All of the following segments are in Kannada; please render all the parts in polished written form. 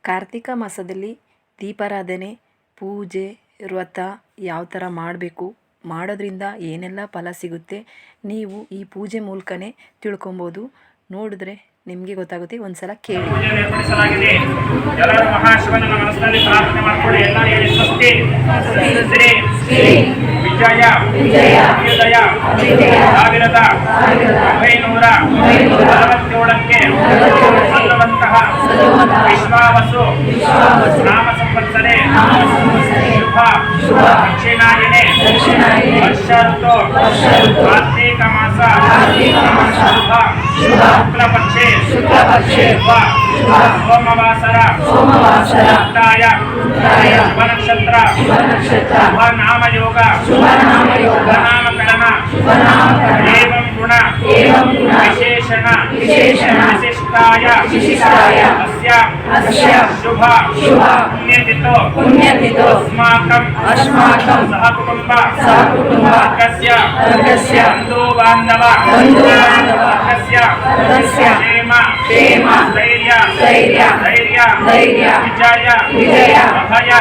ಕಾರ್ತಿಕ ಮಾಸದಲ್ಲಿ ದೀಪಾರಾಧನೆ, ಪೂಜೆ, ವ್ರತ ಯಾವ ಥರ ಮಾಡಬೇಕು, ಮಾಡೋದ್ರಿಂದ ಏನೆಲ್ಲ ಫಲ ಸಿಗುತ್ತೆ, ನೀವು ಈ ಪೂಜೆ ಮೂಲಕನೇ ತಿಳ್ಕೊಬೋದು. ನೋಡಿದ್ರೆ ನಿಮಗೆ ಗೊತ್ತಾಗುತ್ತೆ. ಒಂದ್ಸಲ ಕೇಳಿ. ಪೂಜೆಯನ್ನು ಏರ್ಪಡಿಸಲಾಗಿದೆ. ಎಲ್ಲರೂ ಮಹಾಶಿವನ ಮನಸ್ಸಿನಲ್ಲಿ ಪ್ರಾರ್ಥನೆ ಮಾಡಿಕೊಳ್ಳಿ. ಎಲ್ಲ ಹೇಳಿ ಸ್ವಸ್ತಿ ಶ್ರೀ ವಿಜಯ ಅಭ್ಯುದಯ 1947ಕ್ಕೆ ಸಲ್ಲುವಂತಹ ವಿಶ್ವಾವಸು ನಾಮ ಸಂವತ್ಸರೆ ಶುಭ ದಕ್ಷಿಣಾಯನೆ ವರ್ಷ ಋತು ಕಾರ್ತೀಕ ಮಾಸ ಶುಭ ಶುಕ್ಲಪಕ್ಷೆ ಸೋಮವಾಸರ ಉತ್ತಾಯ ಶುಭ ನಕ್ಷತ್ರ ಶುಭ ನಾಮಯೋಗ ನಾಮಕರಣ ಏವಂ ಗುಣ ವಿಶೇಷಣ ವಿಶಿಷ್ಟಾಯ ಅಸ್ಯ ಶುಭ ಪುಣ್ಯತಿಥೋ ಅಸ್ಮಾಕಂ ಸಹ ಕುಟುಂಬ ವರ್ಗಸ್ಯ ಬಂಧು ಬಾಂಧವ ವರ್ಗಸ್ಯ ಕ್ಷೇಮ ಧೈರ್ಯ ವಿಜಯ ಅಭಯ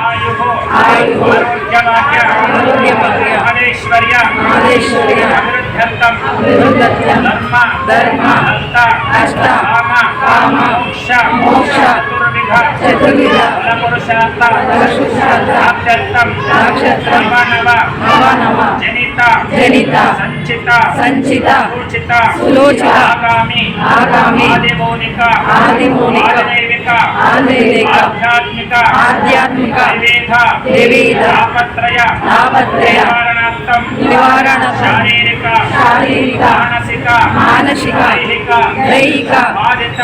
ಆಯುಃ ಆರೋಗ್ಯಭಾಗ್ಯ ಮಹದೇಶ್ವರ್ಯ ಅಭಿವೃದ್ಧ್ಯರ್ಥಂ ಧರ್ಮ ಅರ್ಥ ಕಾಮ ಮೋಕ್ಷ ಚತುರ್ವಿಧ ಫಲಪುರುಷಾರ್ಥ ಪ್ರಾಪ್ತ್ಯರ್ಥಂ ನವ ಜನಿತ ಸಂಚಿತ ಸುಲೋಚಿತ ಆಗಾಮಿ ಆದಿಮೌಲಿಕ ಆದಿದೈವಿಕ ಆಧ್ಯಾತ್ಮಿಕ ವಿವಿಧ ತಾಪತ್ರಯ ನಿವಾರಣಾರ್ಥಂ ಶಾರೀರಿಕ ಮಾನಸಿಕ ದೈಹಿಕ ಬಾಧಿತ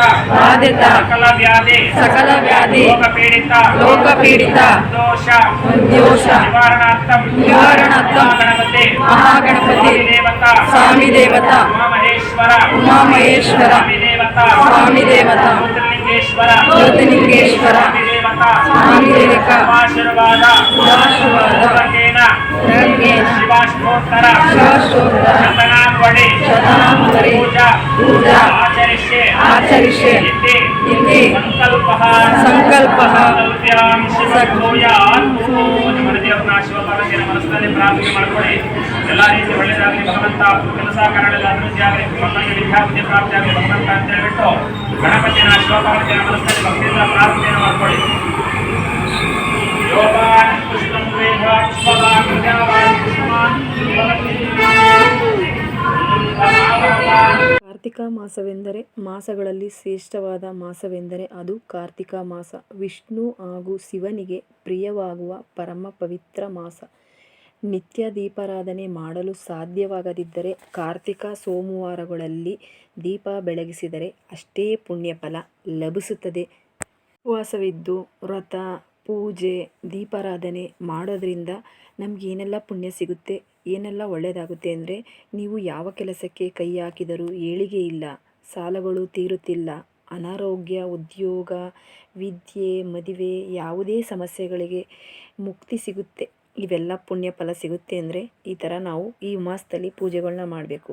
ಸಕಲ ವ್ಯಾಧಿ ಲೋಕಪೀಡಿತ ದೋಷ ನಿವಾರಣಾರ್ಥಂ ಮಹಾಗಣಪತಿ ಸ್ವಾಮಿ ದೇವತಾ ಉಮಾಮಹೇಶ್ವರ ಸ್ವಾಮಿ ದೇವತಾ ಜ್ಯೋತಿರ್ಲಿಂಗೇಶ್ವರ ಸ್ವಾಮಿ ದೇವತಾ ಆಶೀರ್ವಾದ ಶಿವಾಷ್ಟೋತ್ತರ ಶತನಾಮವಳಿ ಪೂಜಾ ಆಚರಿಷ್ಯೆ ಇತಿ ಸಂಕಲ್ಪಃ ದೇವರನ್ನ ಶಿವಪಾರ್ವತಿಯ ಮನಸ್ಸಿನಲ್ಲಿ ಪ್ರಾರ್ಥನೆ ಮಾಡಿಕೊಳ್ಳಿ. ಎಲ್ಲ ರೀತಿ ಒಳ್ಳೆಯದಾಗಲಿ ಭಗವಂತ, ಕೆಲಸ ಕಾರ್ಯಗಳ ಅಭಿವೃದ್ಧಿ ಆಗಲಿ, ಮಕ್ಕಳಿಗೆ ವಿದ್ಯಾಬುದ್ಧಿ ಪ್ರಾಪ್ತಿ ಆಗಲಿ ಭಗವಂತ ಅಂತ ಹೇಳ್ಬಿಟ್ಟು ಗಣಪತಿನ ಶಿವಪಾರ್ವತಿಯ ಮನಸ್ಸಿನಲ್ಲಿ ಭಕ್ತಿಯಿಂದ ಪ್ರಾರ್ಥನೆಯನ್ನು ಮಾಡಿಕೊಳ್ಳಿ. ಯೋಗಾನ್ ಪುಷ್ಪಂ ವೇದ ಪುಷ್ಪವಾನ್ ಪ್ರಜಾವಾನ್ ಪುಷ್ಪವಾನ್ ಕಾರ್ತಿಕ ಮಾಸವೆಂದರೆ ಮಾಸಗಳಲ್ಲಿ ಶ್ರೇಷ್ಠವಾದ ಮಾಸವೆಂದರೆ ಅದು ಕಾರ್ತಿಕ ಮಾಸ. ವಿಷ್ಣು ಹಾಗೂ ಶಿವನಿಗೆ ಪ್ರಿಯವಾಗುವ ಪರಮ ಪವಿತ್ರ ಮಾಸ. ನಿತ್ಯ ದೀಪಾರಾಧನೆ ಮಾಡಲು ಸಾಧ್ಯವಾಗದಿದ್ದರೆ ಕಾರ್ತಿಕ ಸೋಮವಾರಗಳಲ್ಲಿ ದೀಪ ಬೆಳಗಿಸಿದರೆ ಅಷ್ಟೇ ಪುಣ್ಯ ಫಲ ಲಭಿಸುತ್ತದೆ. ಉಪವಾಸವಿದ್ದು ವ್ರತ, ಪೂಜೆ, ದೀಪಾರಾಧನೆ ಮಾಡೋದ್ರಿಂದ ನಮಗೇನೆಲ್ಲ ಪುಣ್ಯ ಸಿಗುತ್ತೆ, ಏನೆಲ್ಲ ಒಳ್ಳೆಯದಾಗುತ್ತೆ ಅಂದರೆ, ನೀವು ಯಾವ ಕೆಲಸಕ್ಕೆ ಕೈ ಹಾಕಿದರೂ ಏಳಿಗೆ ಇಲ್ಲ, ಸಾಲಗಳು ತೀರುತ್ತಿಲ್ಲ, ಅನಾರೋಗ್ಯ, ಉದ್ಯೋಗ, ವಿದ್ಯೆ, ಮದುವೆ, ಯಾವುದೇ ಸಮಸ್ಯೆಗಳಿಗೆ ಮುಕ್ತಿ ಸಿಗುತ್ತೆ. ಇವೆಲ್ಲ ಪುಣ್ಯ ಫಲ ಸಿಗುತ್ತೆ ಅಂದರೆ ಈ ಥರ ನಾವು ಈ ಮಾಸದಲ್ಲಿ ಪೂಜೆಗಳನ್ನ ಮಾಡಬೇಕು.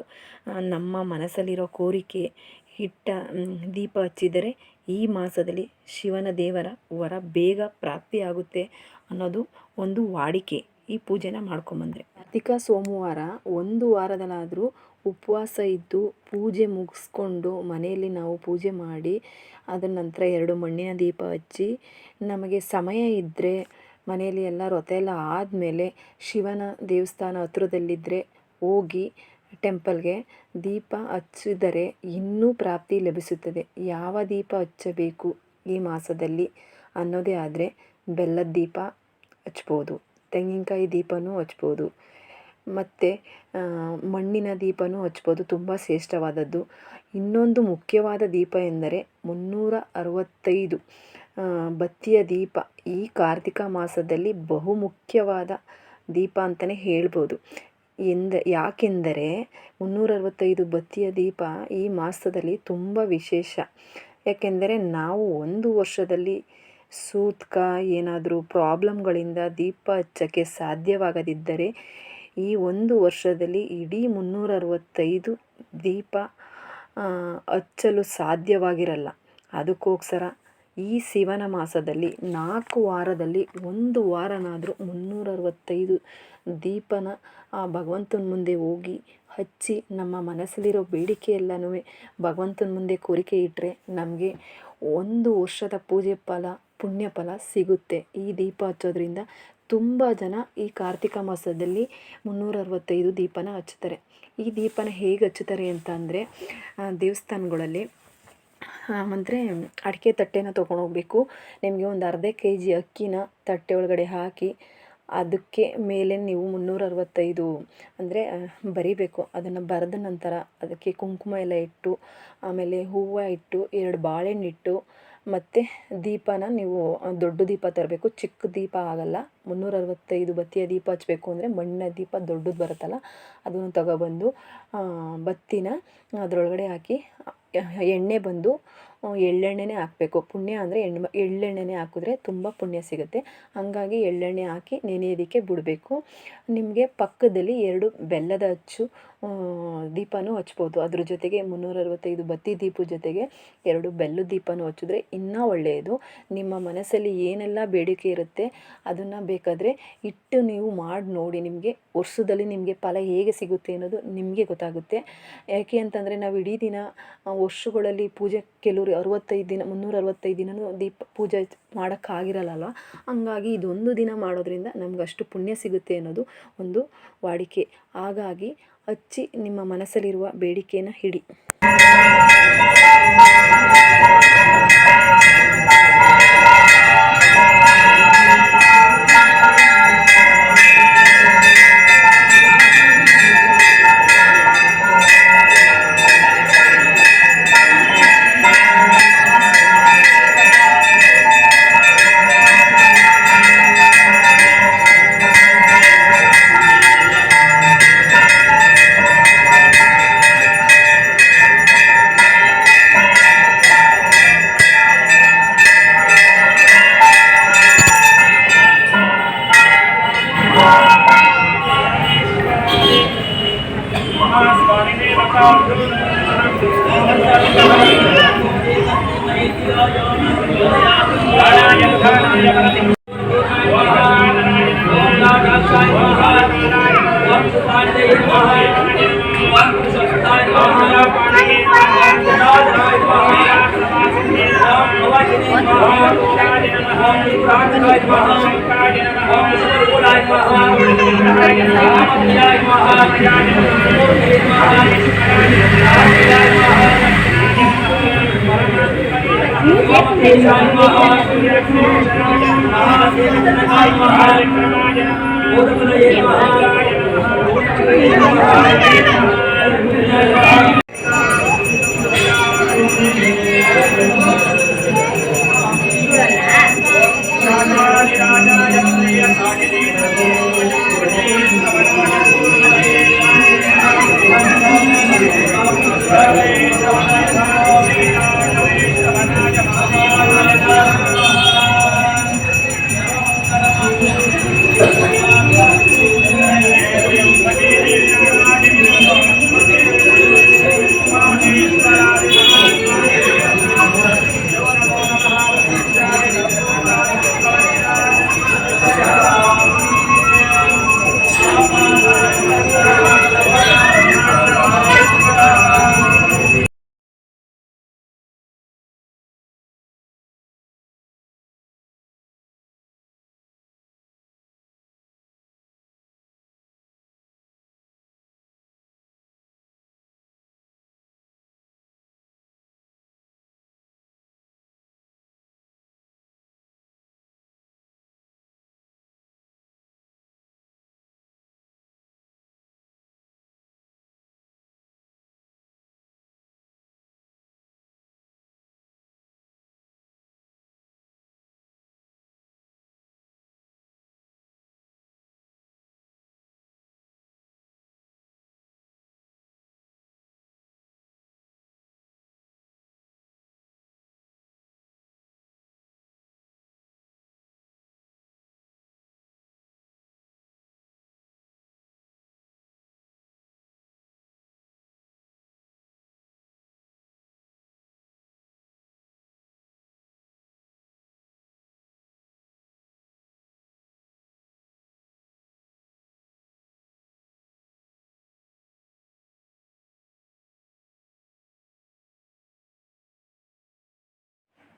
ನಮ್ಮ ಮನಸ್ಸಲ್ಲಿರೋ ಕೋರಿಕೆ ಇಟ್ಟ ದೀಪ ಹಚ್ಚಿದರೆ ಈ ಮಾಸದಲ್ಲಿ ಶಿವನ ದೇವರ ವರ ಬೇಗ ಪ್ರಾಪ್ತಿಯಾಗುತ್ತೆ ಅನ್ನೋದು ಒಂದು ವಾಡಿಕೆ. ಈ ಪೂಜೆನ ಮಾಡ್ಕೊಂಬಂದರೆ ಕಾರ್ತಿಕ ಸೋಮವಾರ ಒಂದು ವಾರದಲ್ಲಾದರೂ ಉಪವಾಸ ಇದ್ದು ಪೂಜೆ ಮುಗಿಸ್ಕೊಂಡು ಮನೆಯಲ್ಲಿ ನಾವು ಪೂಜೆ ಮಾಡಿ ಅದರ ನಂತರ 2 ಮಣ್ಣಿನ ದೀಪ ಹಚ್ಚಿ, ನಮಗೆ ಸಮಯ ಇದ್ದರೆ ಮನೆಯಲ್ಲಿ ಎಲ್ಲ ವ್ರತ ಎಲ್ಲ ಆದಮೇಲೆ ಶಿವನ ದೇವಸ್ಥಾನ ಹತ್ರದಲ್ಲಿದ್ದರೆ ಹೋಗಿ ಟೆಂಪಲ್ಗೆ ದೀಪ ಹಚ್ಚಿದರೆ ಇನ್ನೂ ಪ್ರಾಪ್ತಿ ಲಭಿಸುತ್ತದೆ. ಯಾವ ದೀಪ ಹಚ್ಚಬೇಕು ಈ ಮಾಸದಲ್ಲಿ ಅನ್ನೋದೇ ಆದರೆ ಬೆಲ್ಲದ ದೀಪ ಹಚ್ಬೋದು, ತೆಂಗಿನಕಾಯಿ ದೀಪನೂ ಹಚ್ಬೋದು, ಮತ್ತು ಮಣ್ಣಿನ ದೀಪನೂ ಹಚ್ಬೋದು, ತುಂಬ ಶ್ರೇಷ್ಠವಾದದ್ದು. ಇನ್ನೊಂದು ಮುಖ್ಯವಾದ ದೀಪ ಎಂದರೆ 365 ಬತ್ತಿಯ ದೀಪ ಈ ಕಾರ್ತಿಕ ಮಾಸದಲ್ಲಿ ಬಹುಮುಖ್ಯವಾದ ದೀಪ ಅಂತಲೇ ಹೇಳ್ಬೋದು. ಯಾಕೆಂದರೆ 365 ಬತ್ತಿಯ ದೀಪ ಈ ಮಾಸದಲ್ಲಿ ತುಂಬ ವಿಶೇಷ. ಯಾಕೆಂದರೆ ನಾವು ಒಂದು ವರ್ಷದಲ್ಲಿ ಸೂತಕ ಏನಾದರೂ ಪ್ರಾಬ್ಲಮ್ಗಳಿಂದ ದೀಪ ಹಚ್ಚೋಕ್ಕೆ ಸಾಧ್ಯವಾಗದಿದ್ದರೆ ಈ ಒಂದು ವರ್ಷದಲ್ಲಿ ಇಡೀ 365 ದೀಪ ಹಚ್ಚಲು ಸಾಧ್ಯವಾಗಿರಲ್ಲ. ಅದಕ್ಕೋಸ್ಕರ ಈ ಶಿವನ ಮಾಸದಲ್ಲಿ 4 ವಾರದಲ್ಲಿ 1 ವಾರನಾದರೂ 365 ದೀಪನ ಆ ಭಗವಂತನ ಮುಂದೆ ಹೋಗಿ ಹಚ್ಚಿ ನಮ್ಮ ಮನಸ್ಸಲ್ಲಿರೋ ಬೇಡಿಕೆ ಎಲ್ಲನೂ ಭಗವಂತನ ಮುಂದೆ ಕೋರಿಕೆ ಇಟ್ಟರೆ ನಮಗೆ 1 ವರ್ಷದ ಪೂಜೆ ಫಲ ಪುಣ್ಯ ಫಲ ಸಿಗುತ್ತೆ. ಈ ದೀಪ ಹಚ್ಚೋದ್ರಿಂದ ತುಂಬ ಜನ ಈ ಕಾರ್ತಿಕ ಮಾಸದಲ್ಲಿ 365 ದೀಪನ ಹಚ್ತಾರೆ. ಈ ದೀಪನ ಹೇಗೆ ಹಚ್ಚುತ್ತಾರೆ ಅಂತ ಅಂದರೆ ದೇವಸ್ಥಾನಗಳಲ್ಲಿ ಅಂದರೆ ಅಡಿಕೆ ತಟ್ಟೆನ ತೊಗೊಂಡೋಗ್ಬೇಕು. ನಿಮಗೆ ಒಂದು ಅರ್ಧ kg ಅಕ್ಕಿನ ತಟ್ಟೆ ಒಳಗಡೆ ಹಾಕಿ ಅದಕ್ಕೆ ಮೇಲೆ ನೀವು 365 ಅಂದರೆ ಬರಿಬೇಕು. ಅದನ್ನು ಬರೆದ ನಂತರ ಅದಕ್ಕೆ ಕುಂಕುಮ ಎಲ್ಲ ಇಟ್ಟು ಆಮೇಲೆ ಹೂವು ಇಟ್ಟು 2 ಬಾಳೆಹಣ್ಣು ಇಟ್ಟು ಮತ್ತು ದೀಪನ ನೀವು ದೊಡ್ಡ ದೀಪ ತರಬೇಕು. ಚಿಕ್ಕ ದೀಪ ಆಗಲ್ಲ. 365 ಬತ್ತಿಯ ದೀಪ ಹಚ್ಚಬೇಕು ಅಂದರೆ ಮಣ್ಣಿನ ದೀಪ ದೊಡ್ಡದು ಬರುತ್ತಲ್ಲ ಅದನ್ನು ತಗೊಬಂದು ಬತ್ತಿನ ಅದರೊಳಗಡೆ ಹಾಕಿ ಎಣ್ಣೆ ಬಂದು ಎಳ್ಳೆಣ್ಣೆನೇ ಹಾಕಬೇಕು. ಪುಣ್ಯ ಅಂದರೆ ಎಳ್ಳೆಣ್ಣೆನೇ ಹಾಕಿದ್ರೆ ತುಂಬ ಪುಣ್ಯ ಸಿಗುತ್ತೆ. ಹಾಗಾಗಿ ಎಳ್ಳೆಣ್ಣೆ ಹಾಕಿ ನೆನೆಯೋದಕ್ಕೆ ಬಿಡಬೇಕು. ನಿಮಗೆ ಪಕ್ಕದಲ್ಲಿ 2 ಬೆಲ್ಲದ ಅಚ್ಚು ದೀಪನೂ ಹಚ್ಬೋದು. ಅದ್ರ ಜೊತೆಗೆ 365 ಬತ್ತಿ ದೀಪದ ಜೊತೆಗೆ 2 ಬೆಲ್ಲದ ದೀಪನೂ ಹಚ್ಚಿದ್ರೆ ಇನ್ನೂ ಒಳ್ಳೆಯದು. ನಿಮ್ಮ ಮನಸ್ಸಲ್ಲಿ ಏನೆಲ್ಲ ಬೇಡಿಕೆ ಇರುತ್ತೆ ಅದನ್ನು ಬೇಕಾದರೆ ಇಟ್ಟು ನೀವು ಮಾಡಿ ನೋಡಿ. ನಿಮಗೆ ವರ್ಷದಲ್ಲಿ ನಿಮಗೆ ಫಲ ಹೇಗೆ ಸಿಗುತ್ತೆ ಅನ್ನೋದು ನಿಮಗೆ ಗೊತ್ತಾಗುತ್ತೆ. ಯಾಕೆ ಅಂತಂದರೆ ನಾವು ಇಡೀ ದಿನ ವರ್ಷಗಳಲ್ಲಿ ಪೂಜೆ ಕೆಲವರು 65 ದಿನ 365 ದಿನವೂ ದೀಪ ಪೂಜೆ ಮಾಡೋಕ್ಕಾಗಿರಲ್ಲ. ಹಂಗಾಗಿ ಇದೊಂದು ದಿನ ಮಾಡೋದ್ರಿಂದ ನಮಗಷ್ಟು ಪುಣ್ಯ ಸಿಗುತ್ತೆ ಅನ್ನೋದು ಒಂದು ವಾಡಿಕೆ. ಹಾಗಾಗಿ ಹಚ್ಚಿ ನಿಮ್ಮ ಮನಸ್ಸಲ್ಲಿರುವ ಬೇಡಿಕೆನ ಇಡಿ.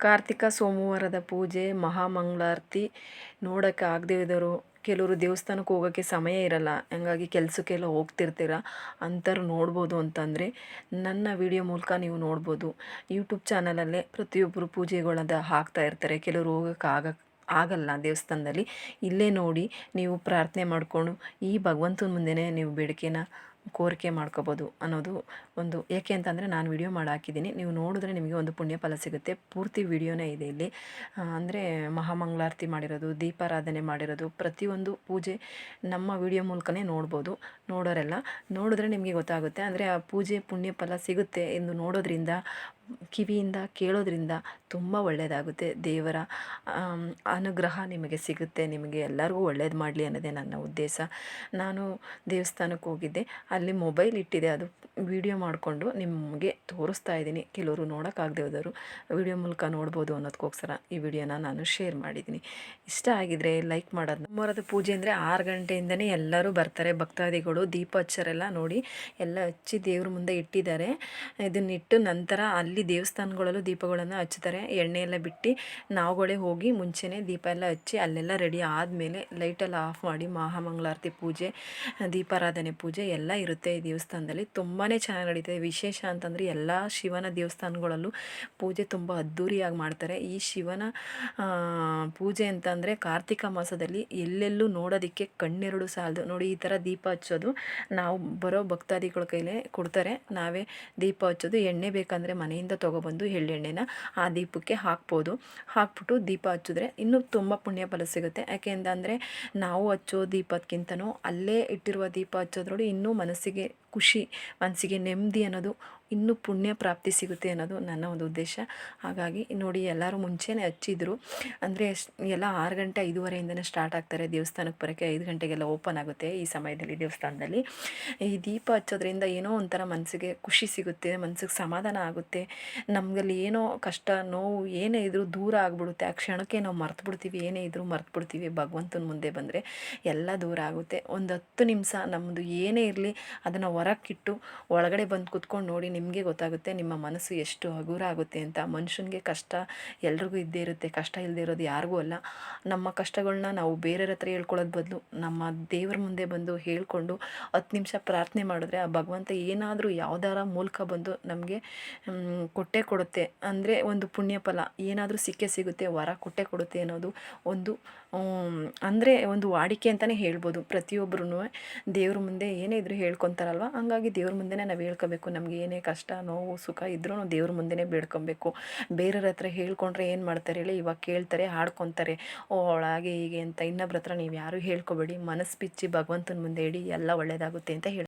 ಕಾರ್ತಿಕ ಸೋಮವಾರದ ಪೂಜೆ ಮಹಾಮಂಗಳಾರತಿ ನೋಡೋಕ್ಕೆ ಆಗದೆ ಇದ್ದವರು, ಕೆಲವರು ದೇವಸ್ಥಾನಕ್ಕೆ ಹೋಗೋಕ್ಕೆ ಸಮಯ ಇರಲ್ಲ, ಹಂಗಾಗಿ ಕೆಲಸಕ್ಕೆಲ್ಲ ಹೋಗ್ತಿರ್ತೀರ ಅಂಥವ್ರು ನೋಡ್ಬೋದು ಅಂತಂದರೆ ನನ್ನ ವಿಡಿಯೋ ಮೂಲಕ ನೀವು ನೋಡ್ಬೋದು. ಯೂಟ್ಯೂಬ್ ಚಾನಲಲ್ಲೇ ಪ್ರತಿಯೊಬ್ಬರು ಪೂಜೆಗಳನ್ನ ಹಾಕ್ತಾ ಇರ್ತಾರೆ. ಕೆಲವರು ಆಗಲ್ಲ ದೇವಸ್ಥಾನದಲ್ಲಿ, ಇಲ್ಲೇ ನೋಡಿ ನೀವು ಪ್ರಾರ್ಥನೆ ಮಾಡಿಕೊಂಡು ಈ ಭಗವಂತನ ಮುಂದೆನೇ ನೀವು ಬೇಡಿಕೆನ ಕೋರಿಕೆ ಮಾಡ್ಕೋಬೋದು ಅನ್ನೋದು ಒಂದು. ಏಕೆ ಅಂತಂದರೆ ನಾನು ವಿಡಿಯೋ ಮಾಡಿ ಹಾಕಿದ್ದೀನಿ, ನೀವು ನೋಡಿದ್ರೆ ನಿಮಗೆ ಒಂದು ಪುಣ್ಯ ಫಲ ಸಿಗುತ್ತೆ. ಪೂರ್ತಿ ವಿಡಿಯೋನೇ ಇದೆ ಇಲ್ಲಿ. ಅಂದರೆ ಮಹಾಮಂಗಳಾರತಿ ಮಾಡಿರೋದು, ದೀಪಾರಾಧನೆ ಮಾಡಿರೋದು, ಪ್ರತಿಯೊಂದು ಪೂಜೆ ನಮ್ಮ ವಿಡಿಯೋ ಮೂಲಕನೇ ನೋಡ್ಬೋದು. ನೋಡೋರೆಲ್ಲ ನೋಡಿದ್ರೆ ನಿಮಗೆ ಗೊತ್ತಾಗುತ್ತೆ. ಅಂದರೆ ಆ ಪೂಜೆ ಪುಣ್ಯ ಫಲ ಸಿಗುತ್ತೆ ಎಂದು ನೋಡೋದ್ರಿಂದ, ಕಿವಿಯಿಂದ ಕೇಳೋದ್ರಿಂದ ತುಂಬ ಒಳ್ಳೆಯದಾಗುತ್ತೆ. ದೇವರ ಅನುಗ್ರಹ ನಿಮಗೆ ಸಿಗುತ್ತೆ. ನಿಮಗೆ ಎಲ್ಲರಿಗೂ ಒಳ್ಳೇದು ಮಾಡಲಿ ಅನ್ನೋದೇ ನನ್ನ ಉದ್ದೇಶ. ನಾನು ದೇವಸ್ಥಾನಕ್ಕೆ ಹೋಗಿದ್ದೆ, ಅಲ್ಲಿ ಮೊಬೈಲ್ ಇಟ್ಟಿದೆ, ಅದು ವಿಡಿಯೋ ಮಾಡಿಕೊಂಡು ನಿಮಗೆ ತೋರಿಸ್ತಾ ಇದ್ದೀನಿ. ಕೆಲವರು ನೋಡೋಕ್ಕಾಗದೆ ಹೋದವರು ವಿಡಿಯೋ ಮೂಲಕ ನೋಡ್ಬೋದು ಅನ್ನೋದಕ್ಕೋಸ್ಕರ ಈ ವಿಡಿಯೋನ ನಾನು ಶೇರ್ ಮಾಡಿದ್ದೀನಿ. ಇಷ್ಟ ಆಗಿದರೆ ಲೈಕ್ ಮಾಡೋದು. ಸೋಮವಾರದ ಪೂಜೆ ಅಂದರೆ 6 ಗಂಟೆಯಿಂದನೇ ಎಲ್ಲರೂ ಬರ್ತಾರೆ ಭಕ್ತಾದಿಗಳು. ದೀಪ ಹಚ್ಚರೆಲ್ಲ ನೋಡಿ ಎಲ್ಲ ಹಚ್ಚಿ ದೇವ್ರ ಮುಂದೆ ಇಟ್ಟಿದ್ದಾರೆ. ಇದನ್ನಿಟ್ಟು ನಂತರ ಅಲ್ಲಿ ದೇವಸ್ಥಾನಗಳಲ್ಲೂ ದೀಪಗಳನ್ನು ಹಚ್ತಾರೆ. ಎಣ್ಣೆ ಎಲ್ಲ ಬಿಟ್ಟು ನಾವುಗಳೇ ಹೋಗಿ ಮುಂಚೆನೇ ದೀಪ ಎಲ್ಲ ಹಚ್ಚಿ ಅಲ್ಲೆಲ್ಲ ರೆಡಿ ಆದಮೇಲೆ ಲೈಟೆಲ್ಲ ಆಫ್ ಮಾಡಿ ಮಹಾಮಂಗಳಾರತಿ ಪೂಜೆ, ದೀಪಾರಾಧನೆ ಪೂಜೆ ಎಲ್ಲ ಇರುತ್ತೆ ಈ ದೇವಸ್ಥಾನದಲ್ಲಿ. ತುಂಬಾ ಚೆನ್ನಾಗಿ ನಡೀತದೆ. ವಿಶೇಷ ಅಂತಂದರೆ ಎಲ್ಲ ಶಿವನ ದೇವಸ್ಥಾನಗಳಲ್ಲೂ ಪೂಜೆ ತುಂಬ ಅದ್ಧೂರಿಯಾಗಿ ಮಾಡ್ತಾರೆ. ಈ ಶಿವನ ಪೂಜೆ ಅಂತಂದರೆ ಕಾರ್ತಿಕ ಮಾಸದಲ್ಲಿ ಎಲ್ಲೆಲ್ಲೂ ನೋಡೋದಕ್ಕೆ ಕಣ್ಣೆರಡು ಸಾಲದು. ನೋಡಿ, ಈ ಥರ ದೀಪ ಹಚ್ಚೋದು ನಾವು ಬರೋ ಭಕ್ತಾದಿಗಳ ಕೈಲೇ ಕೊಡ್ತಾರೆ. ನಾವೇ ದೀಪ ಹಚ್ಚೋದು. ಎಣ್ಣೆ ಬೇಕಂದರೆ ಮನೆಯಿಂದ ತೊಗೊಬಂದು ಎಳ್ಳೆಣ್ಣೆನ ಆ ದೀಪಕ್ಕೆ ಹಾಕ್ಬೋದು. ಹಾಕ್ಬಿಟ್ಟು ದೀಪ ಹಚ್ಚಿದ್ರೆ ಇನ್ನೂ ತುಂಬ ಪುಣ್ಯ ಫಲ ಸಿಗುತ್ತೆ. ಯಾಕೆ ಅಂತಂದರೆ ನಾವು ಹಚ್ಚೋ ದೀಪಕ್ಕಿಂತನೂ ಅಲ್ಲೇ ಇಟ್ಟಿರುವ ದೀಪ ಹಚ್ಚೋದ್ರೊಳಗೆ ಇನ್ನೂ ಮನಸ್ಸಿಗೆ ಖುಷಿ, ಮನಸ್ಸಿಗೆ ನೆಮ್ಮದಿ ಅನ್ನೋದು, ಇನ್ನೂ ಪುಣ್ಯ ಪ್ರಾಪ್ತಿ ಸಿಗುತ್ತೆ ಅನ್ನೋದು ನನ್ನ ಒಂದು ಉದ್ದೇಶ. ಹಾಗಾಗಿ ನೋಡಿ, ಎಲ್ಲರೂ ಮುಂಚೆನೇ ಹಚ್ಚಿದ್ರು. ಅಂದರೆ ಎಲ್ಲ 6 ಗಂಟೆ 5:15 ಸ್ಟಾರ್ಟ್ ಆಗ್ತಾರೆ. ದೇವಸ್ಥಾನಕ್ಕೆ ಬರೋಕ್ಕೆ 5 ಗಂಟೆಗೆಲ್ಲ ಓಪನ್ ಆಗುತ್ತೆ ಈ ಸಮಯದಲ್ಲಿ ದೇವಸ್ಥಾನದಲ್ಲಿ. ಈ ದೀಪ ಹಚ್ಚೋದ್ರಿಂದ ಏನೋ ಒಂಥರ ಮನಸ್ಸಿಗೆ ಖುಷಿ ಸಿಗುತ್ತೆ, ಮನಸ್ಸಿಗೆ ಸಮಾಧಾನ ಆಗುತ್ತೆ. ನಮಗಲ್ಲಿ ಏನೋ ಕಷ್ಟ ನೋವು ಏನೇ ಇದ್ರೂ ದೂರ ಆಗಿಬಿಡುತ್ತೆ. ಆ ಕ್ಷಣಕ್ಕೆ ನಾವು ಮರ್ತು ಬಿಡ್ತೀವಿ, ಏನೇ ಇದ್ರೂ ಮರ್ತು ಬಿಡ್ತೀವಿ. ಭಗವಂತನ ಮುಂದೆ ಬಂದರೆ ಎಲ್ಲ ದೂರ ಆಗುತ್ತೆ. ಒಂದು 10 ನಿಮಿಷ ನಮ್ಮದು ಏನೇ ಇರಲಿ ಅದನ್ನು ಹೊರಕ್ಕಿಟ್ಟು ಒಳಗಡೆ ಬಂದು ಕೂತ್ಕೊಂಡು ನೋಡಿ, ನಿಮಗೆ ಗೊತ್ತಾಗುತ್ತೆ ನಿಮ್ಮ ಮನಸ್ಸು ಎಷ್ಟು ಹಗುರ ಆಗುತ್ತೆ ಅಂತ. ಮನುಷ್ಯನಿಗೆ ಕಷ್ಟ ಎಲ್ರಿಗೂ ಇದ್ದೇ ಇರುತ್ತೆ, ಕಷ್ಟ ಇಲ್ಲದೆ ಇರೋದು ಯಾರಿಗೂ ಅಲ್ಲ. ನಮ್ಮ ಕಷ್ಟಗಳನ್ನ ನಾವು ಬೇರೆಯವ್ರ ಹತ್ರ ಹೇಳ್ಕೊಳ್ಳೋದು ಬದಲು ನಮ್ಮ ದೇವ್ರ ಮುಂದೆ ಬಂದು ಹೇಳ್ಕೊಂಡು 10 ನಿಮಿಷ ಪ್ರಾರ್ಥನೆ ಮಾಡಿದ್ರೆ ಆ ಭಗವಂತ ಏನಾದರೂ ಯಾವ್ದಾರ ಮೂಲಕ ಬಂದು ನಮಗೆ ಕೊಟ್ಟೇ ಕೊಡುತ್ತೆ. ಅಂದರೆ ಒಂದು ಪುಣ್ಯ ಫಲ ಏನಾದರೂ ಸಿಗುತ್ತೆ, ವರ ಕೊಟ್ಟೇ ಕೊಡುತ್ತೆ ಅನ್ನೋದು ಒಂದು ಅಂದರೆ ಒಂದು ವಾಡಿಕೆ ಅಂತಲೇ ಹೇಳ್ಬೋದು. ಪ್ರತಿಯೊಬ್ಬರೂ ದೇವ್ರ ಮುಂದೆ ಏನೇ ಇದ್ರೂ ಹೇಳ್ಕೊತಾರಲ್ವ, ಹಂಗಾಗಿ ದೇವ್ರ ಮುಂದೆನೇ ನಾವು ಹೇಳ್ಕೊಬೇಕು. ನಮಗೆ ಏನೇ ಕಷ್ಟ ನೋವು ಸುಖ ಇದ್ರೂ ದೇವ್ರ ಮುಂದೆನೇ ಬೇಡ್ಕೊಬೇಕು. ಬೇರೆಯವ್ರ ಹತ್ರ ಹೇಳ್ಕೊಂಡ್ರೆ ಏನು ಮಾಡ್ತಾರೆ ಹೇಳಿ, ಇವಾಗ ಕೇಳ್ತಾರೆ, ಹಾಡ್ಕೊತಾರೆ, ಹಾಗೆ ಹೀಗೆ ಅಂತ. ಇನ್ನೊಬ್ರ ಹತ್ರ ನೀವು ಯಾರೂ ಹೇಳ್ಕೊಬೇಡಿ. ಮನಸ್ಸು ಬಿಚ್ಚಿ ಭಗವಂತನ ಮುಂದೆ ಇಡಿ, ಎಲ್ಲ ಒಳ್ಳೆಯದಾಗುತ್ತೆ ಅಂತ ಹೇಳಿ.